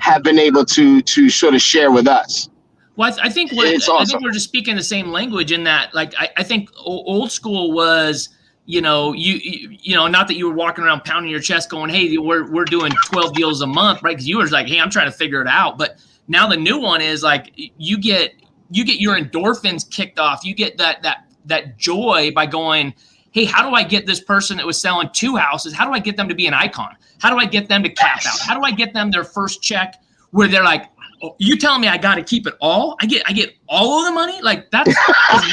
have been able to sort of share with us. Well, I think we're just speaking the same language in that, I think old school was, you not that you were walking around pounding your chest going, hey, we're doing 12 deals a month, right? Because you were like, hey, I'm trying to figure it out. But now the new one is like you get your endorphins kicked off. You get that joy by going, hey, how do I get this person that was selling 2 houses? How do I get them to be an icon? How do I get them to cap out? How do I get them their first check where they're like, oh, you telling me I got to keep it all? I get all of the money? Like that's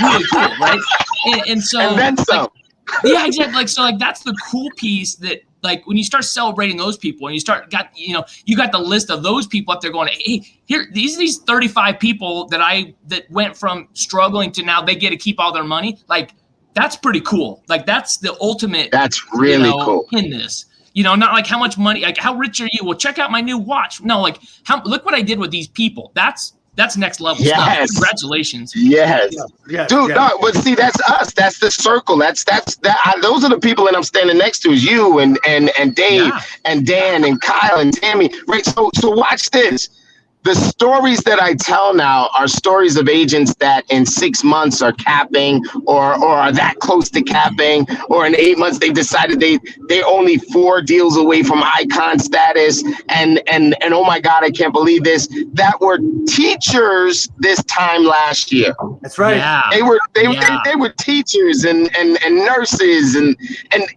really cool, right? And so, and then some. Yeah, exactly. So that's the cool piece that when you start celebrating those people and you got the list of those people up there going, hey, here, these 35 people that went from struggling to now they get to keep all their money. That's pretty cool. That's the ultimate. That's really cool in this. Not like how much money, how rich are you? Well, check out my new watch. No, look what I did with these people. That's next level stuff. Congratulations. Yes. Dude, no, but see, that's us. That's the circle. Those are the people that I'm standing next to is you and Dave and Dan and Kyle and Tammy. Right. So watch this. The stories that I tell now are stories of agents that in 6 months are capping or are that close to capping, or in 8 months they've decided they only 4 deals away from icon status. And oh my God, I can't believe this. That were teachers this time last year. That's right. Yeah. They were teachers and nurses and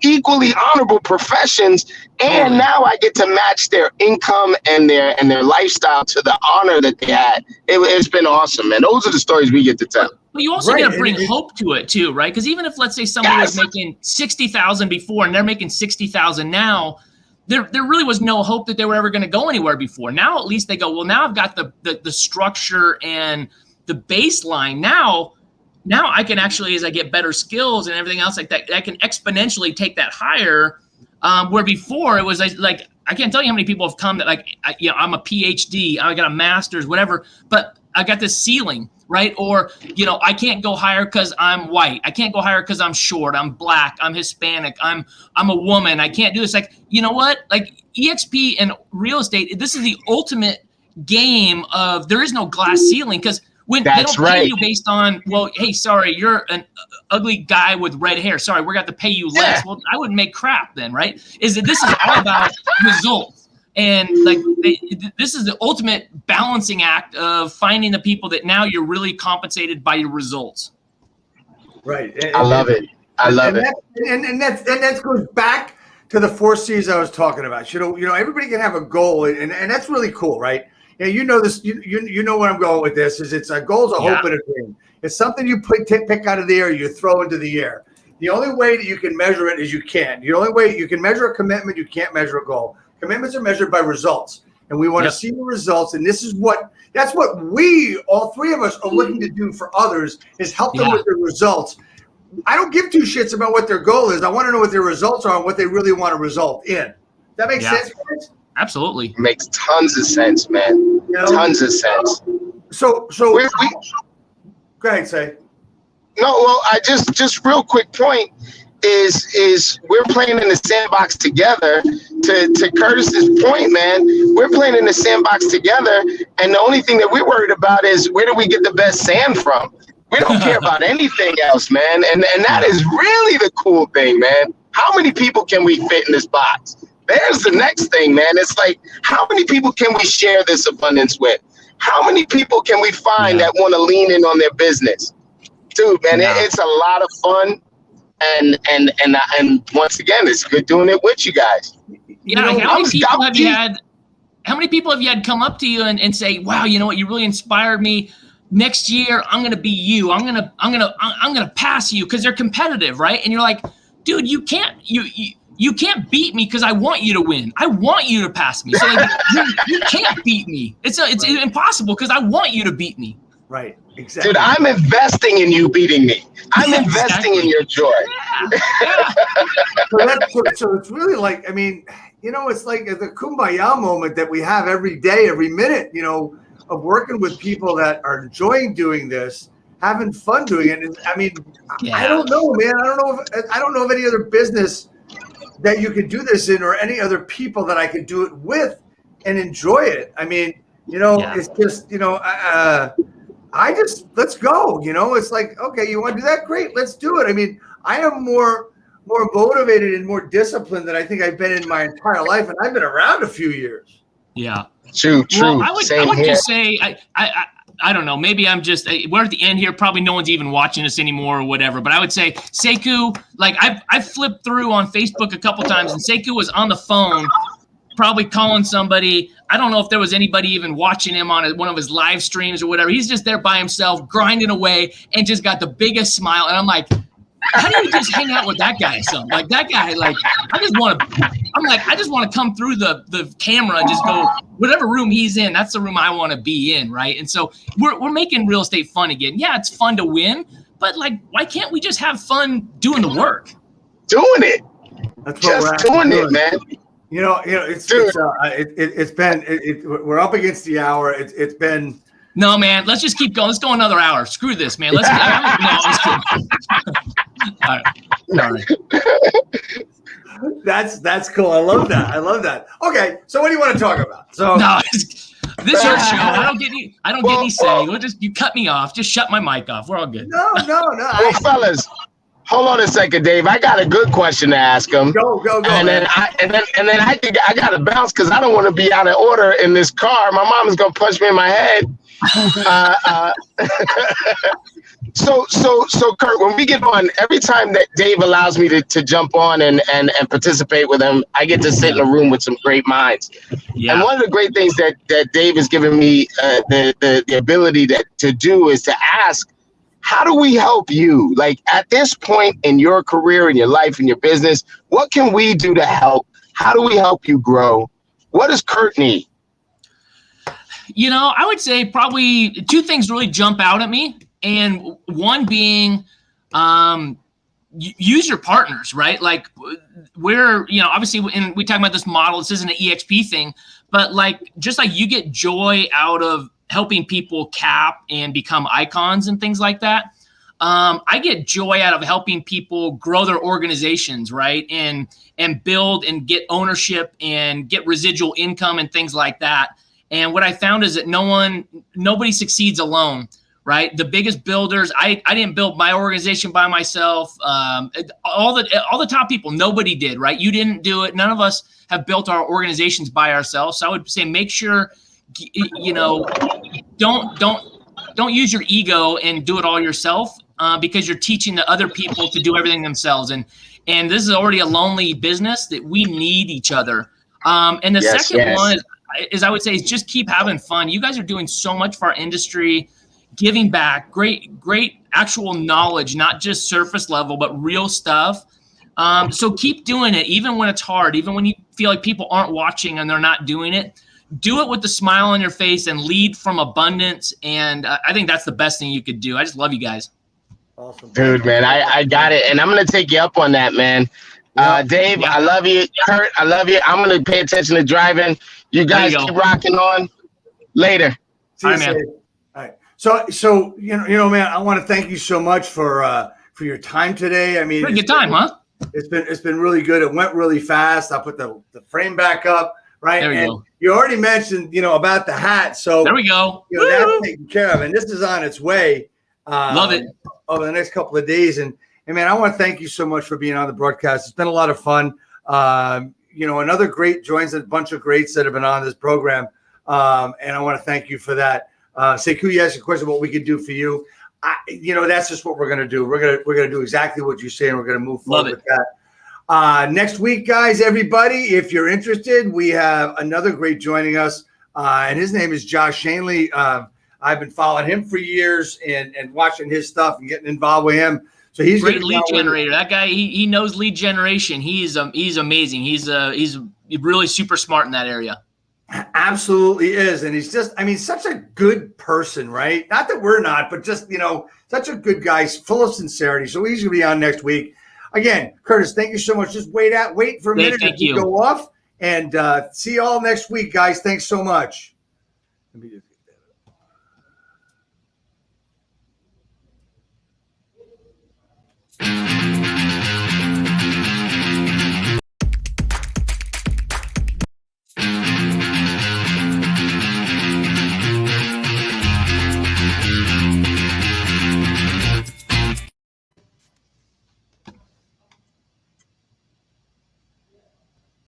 equally honorable professions. And now I get to match their income and their lifestyle to the honor that they had. It's been awesome, man. Those are the stories we get to tell. Well, you also got to bring hope to it too, right? Because even if, let's say, somebody was making $60,000 before and they're making $60,000 now, there really was no hope that they were ever going to go anywhere before. Now at least they go, well, now I've got the structure and the baseline. Now I can actually, as I get better skills and everything else like that, I can exponentially take that higher. Where before it was like I can't tell you how many people have come that I'm a PhD, I got a master's, whatever, but I got this ceiling, right? Or I can't go higher because I'm white. I can't go higher because I'm short. I'm black. I'm Hispanic. I'm a woman. I can't do this. You know what? EXP and real estate. This is the ultimate game of there is no glass ceiling because. When they don't pay you based on, well, hey, sorry, you're an ugly guy with red hair. Sorry, we're going to pay you less. Well, I wouldn't make crap then, right? This is all about results. And this is the ultimate balancing act of finding the people that now you're really compensated by your results. Right. I love it. I love it. And that goes back to the 4 C's I was talking about. You know, everybody can have a goal, and that's really cool, right? You know this. You know where I'm going with this. Is it's a goal's a hope and a dream. It's something you pick out of the air, you throw into the air. The only way that you can measure it is you can. The only way you can measure a commitment, you can't measure a goal. Commitments are measured by results, and we want to see the results. And that's what we, all three of us, are looking to do for others, is help them with their results. I don't give two shits about what their goal is. I want to know what their results are and what they really want to result in. That makes sense, guys? Absolutely. Makes tons of sense, man. Tons of sense. So go ahead, say. No, well, I just real quick point is we're playing in the sandbox together. To Curtis's point, man, we're playing in the sandbox together, and the only thing that we're worried about is where do we get the best sand from? We don't care about anything else, man. And that is really the cool thing, man. How many people can we fit in this box? There's the next thing, man. It's like, how many people can we share this abundance with? How many people can we find that want to lean in on their business? Dude, man, it's a lot of fun. And once again, it's good doing it with you guys. How many people have you had come up to you and say, wow, you know what, you really inspired me. Next year, I'm going to be you. I'm going to pass you, because they're competitive, right? And you're like, dude, you can't beat me because I want you to win. I want you to pass me. So like, you can't beat me. It's impossible because I want you to beat me. Right. Exactly. Dude, I'm investing in you beating me. I'm investing in your joy. Yeah. So it's really like, I mean, it's like the kumbaya moment that we have every day, every minute, of working with people that are enjoying doing this, having fun doing it. And I mean, I don't know, man. I don't know of any other business that you could do this in, or any other people that I could do it with and enjoy it. I mean, it's just, let's go, it's like, okay, you want to do that? Great. Let's do it. I mean, I am more motivated and more disciplined than I think I've been in my entire life. And I've been around a few years. Yeah. True. Well, I would just say, I don't know, maybe I'm just, we're at the end here. Probably no one's even watching us anymore or whatever, but I would say Sekou, like I've flipped through on Facebook a couple times, and Sekou was on the phone, probably calling somebody. I don't know if there was anybody even watching him on one of his live streams or whatever. He's just there by himself, grinding away, and just got the biggest smile. And I'm like, how do you just hang out with that guy? So like that guy, like I just want to come through the camera and just go, whatever room he's in, that's the room I want to be in, right? And so we're making real estate fun again. Yeah, it's fun to win, but like, why can't we just have fun doing the work? Doing it. That's what just doing it, man. We're up against the hour. It's been. No, man, let's just keep going. Let's go another hour. Screw this, man. I'm just kidding. All right. That's cool. I love that. Okay, so what do you want to talk about? So no, this is your show. I don't get any say. You cut me off. Just shut my mic off. We're all good. No. Well, fellas, hold on a second, Dave. I got a good question to ask him. Go. And then I got to bounce because I don't want to be out of order in this car. My mom is gonna punch me in my head. So Kurt, when we get on, every time that Dave allows me to jump on and participate with him, I get to sit in a room with some great minds. Yeah. And one of the great things that Dave has given me the ability to do is to ask, how do we help you? Like at this point in your career, in your life, in your business, what can we do to help? How do we help you grow? What does Kurt need? I would say probably two things really jump out at me. And one being, use your partners, right? Like we're, obviously, and we talk about this model, this isn't an EXP thing, but like, just like you get joy out of helping people cap and become icons and things like that. I get joy out of helping people grow their organizations, right? And build and get ownership and get residual income and things like that. And what I found is that nobody succeeds alone, right? The biggest builders, I didn't build my organization by myself. All the top people, nobody did, right? You didn't do it. None of us have built our organizations by ourselves. So I would say, make sure, don't use your ego and do it all yourself. because you're teaching the other people to do everything themselves. And this is already a lonely business that we need each other. And the second one is I would say is just keep having fun. You guys are doing so much for our industry, giving back, great actual knowledge, not just surface level, but real stuff. So keep doing it, even when it's hard, even when you feel like people aren't watching and they're not doing it. Do it with the smile on your face and lead from abundance. And I think that's the best thing you could do. I just love you guys. Awesome. Dude, man, I got it. And I'm going to take you up on that, man. Dave, I love you. Kurt, I love you. I'm going to pay attention to driving. You guys keep rocking on. Later. See you, man. All right. So you know, man, I want to thank you so much for your time today. I mean, pretty good time, huh? It's been really good. It went really fast. I put the frame back up. Right. There we go. You already mentioned, about the hat. So there we go. That's taken care of. And this is on its way. Love it. Over the next couple of days. And man, I want to thank you so much for being on the broadcast. It's been a lot of fun. Another great joins a bunch of greats that have been on this program. And I want to thank you for that. Sekou, you asked a question what we could do for you. That's just what we're going to do. We're going to do exactly what you say, and we're going to move forward with that. Next week, guys, everybody, if you're interested, we have another great joining us, and his name is Josh Shanley. I've been following him for years and watching his stuff and getting involved with him. So he's great lead generator. That guy, he knows lead generation. He's amazing. He's really super smart in that area. Absolutely is, and he's just, such a good person, right? Not that we're not, but just such a good guy, full of sincerity. So he's gonna be on next week. Again, Curtis, thank you so much. Just wait for a minute to go off, and see you all next week, guys. Thanks so much. Let me just get that up.